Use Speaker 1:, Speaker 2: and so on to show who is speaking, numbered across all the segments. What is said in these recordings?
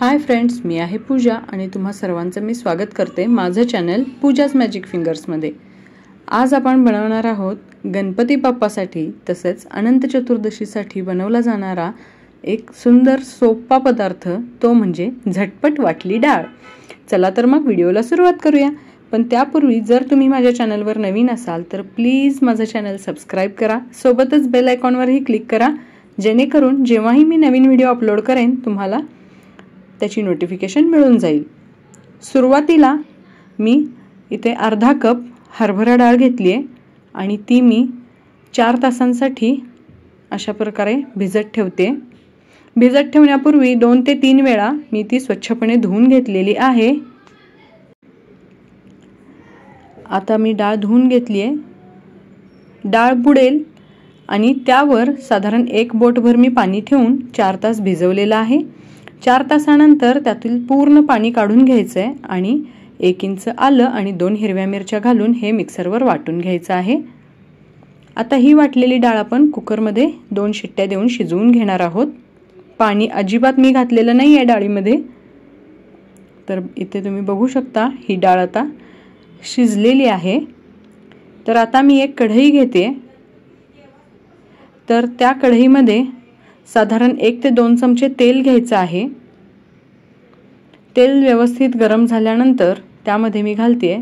Speaker 1: Hi friends, मी आहे पूजा आणि तुम्हा सर्वांचं मी स्वागत करते माझं चॅनल पूजाज मॅजिक फिंगर्समध्ये। आज आपण बनवणार आहोत गणपती बाप्पासाठी तसेच अनंत चतुर्दशीसाठी बनवला जाणारा एक सुंदर सोपा पदार्थ, तो म्हणजे झटपट वाटली डाळ। चला तर मग व्हिडिओला सुरुवात करूया। पण त्यापूर्वी जर तुम्ही माझ्या चॅनलवर नवीन असाल तर प्लीज माझं चॅनल सबस्क्राइब करा, सोबतच बेल आयकॉनवरही क्लिक करा, जेणेकरून जेव्हाही मी नवीन व्हिडिओ अपलोड करेन तुम्हाला त्याची नोटिफिकेशन मिळून जाईल। सुरुवातीला मी इथे अर्धा कप हरभरा डाळ घेतली आहे आणि ती मी 4 तासांसाठी अशा प्रकारे भिजत ठेवते। भिजत ठेवण्यापूर्वी 2 ते 3 वेळा मी ती स्वच्छपणे धुवून घेतलेली आहे। आता मी डाळ धुवून घेतली आहे। डाळ बुडेल आणि त्यावर साधारण 1 बोटभर मी पाणी ठेवून 4 तास भिजवलेलं आहे। 4 तासानंतर त्यातील पूर्ण पाणी काढून घ्यायचे आणि 1 इंच आलं आणि 2 हिरव्या मिरच्या घालून हे मिक्सरवर वाटून घ्यायचं आहे। आता ही वाटलेली डाळ आपण कुकरमध्ये 2 शिट्ट्या देऊन शिजवून घेणार आहोत। पाणी अजिबात मी घातलेलं नाही आहे डाळीमध्ये। तर इथे तुम्ही बघू शकता ही डाळ आता शिजलेली आहे। तर आता मी एक कढई घेते। तर त्या कढईमध्ये साधारण 1 ते 2 चमचे तेल घ्यायचं आहे। तेल व्यवस्थित गरम झाल्यानंतर त्यामध्ये मी घालते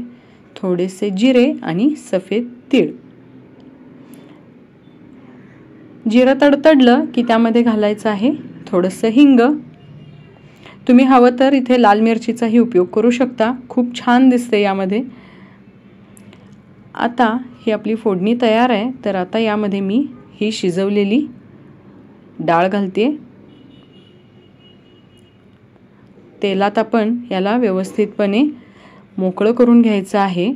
Speaker 1: थोडेसे जिरे आणि सफेद तीळ। जिरं तडतडलं की त्यामध्ये घालायचं आहे थोडंसं हिंग। तुम्ही हवं तर इथे लाल मिरचीचाही उपयोग करू शकता, खूप छान दिसते यामध्ये। आता ही आपली फोडणी तयार आहे। तर आता यामध्ये मी ही शिजवलेली डाळ घालते। तेलात आपण याला व्यवस्थितपणे मोकळं करून घ्यायचं आहे।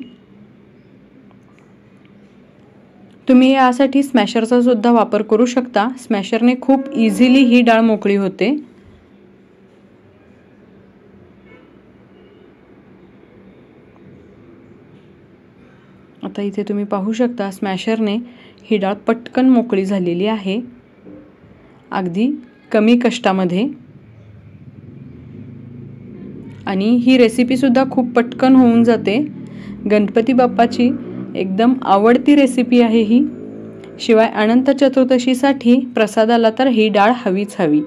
Speaker 1: तुम्ही यासाठी स्मॅशरचा सुद्धा वापर करू शकता। स्मॅशरने खूप इझिली ही डाळ मोकळी होते। आता इथे तुम्ही पाहू शकता स्मॅशरने ही डाळ पटकन मोकळी झालेली आहे, अगदी कमी कष्टामध्ये। आणि ही रेसिपी सुद्धा खूप पटकन होऊन जाते। गणपती बाप्पाची एकदम आवडती रेसिपी आहे ही। शिवाय अनंत चतुर्दशीसाठी प्रसादाला तर ही डाळ हवीच हवी।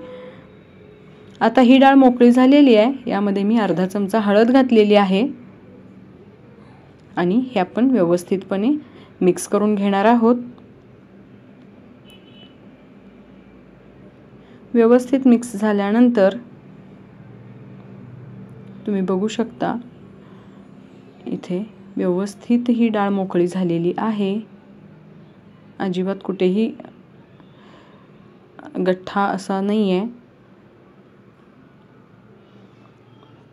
Speaker 1: आता ही डाळ मोकळी झालेली आहे। यामध्ये मी अर्धा चमचा हळद घातलेली आहे आणि हे आपण व्यवस्थितपणे मिक्स करून घेणार आहोत। व्यवस्थित मिक्स झाल्यानंतर तुम्ही बघू शकता इथे व्यवस्थित ही डाळ मोकळी झालेली आहे। अजिबात कुठेही गठ्ठा असा नाहीये।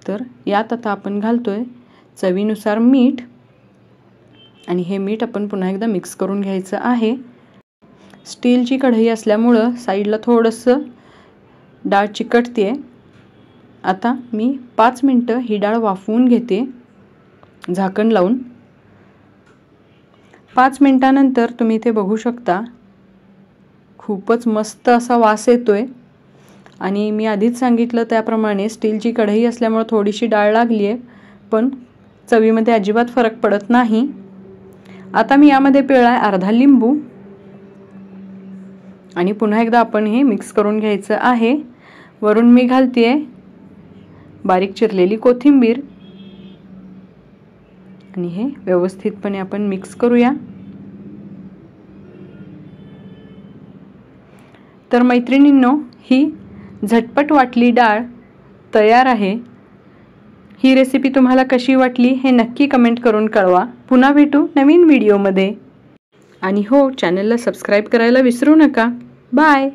Speaker 1: तर यात आता आपण घालतोय चवीनुसार मीठ आणि हे मीठ आपण पुन्हा एकदा मिक्स करून घ्यायचं आहे। स्टीलची कढई असल्यामुळे साईडला थोडंसं डाळ चिकटते। आता मी 5 मिनिटं ही डाळ वाफवून घेते झाकण लावून। 5 मिनिटांनंतर तुम्ही इथे बघू शकता खूपच मस्त असा वास येतोय। आणि मी आधीच सांगितलं त्याप्रमाणे स्टीलची कढई असल्यामुळे थोडीशी डाळ लागली आहे, पण चवीमध्ये अजिबात फरक पडत नाही। आता मी यामध्ये पिळलाय अर्धा लिंबू आणि पुन्हा एकदा आपण हे मिक्स करून घ्यायचं आहे। वरून मी घालतेय बारीक चिरलेली कोथिंबीर आणि हे व्यवस्थितपणे आपण मिक्स करूया। तर मैत्रिणींनो, ही झटपट वाटली डाळ तयार आहे। ही रेसिपी तुम्हाला कशी वाटली हे नक्की कमेंट करून कळवा। पुन्हा भेटू नवीन व्हिडिओमध्ये। आणि हो, चॅनलला सबस्क्राइब करायला विसरू नका। बाय।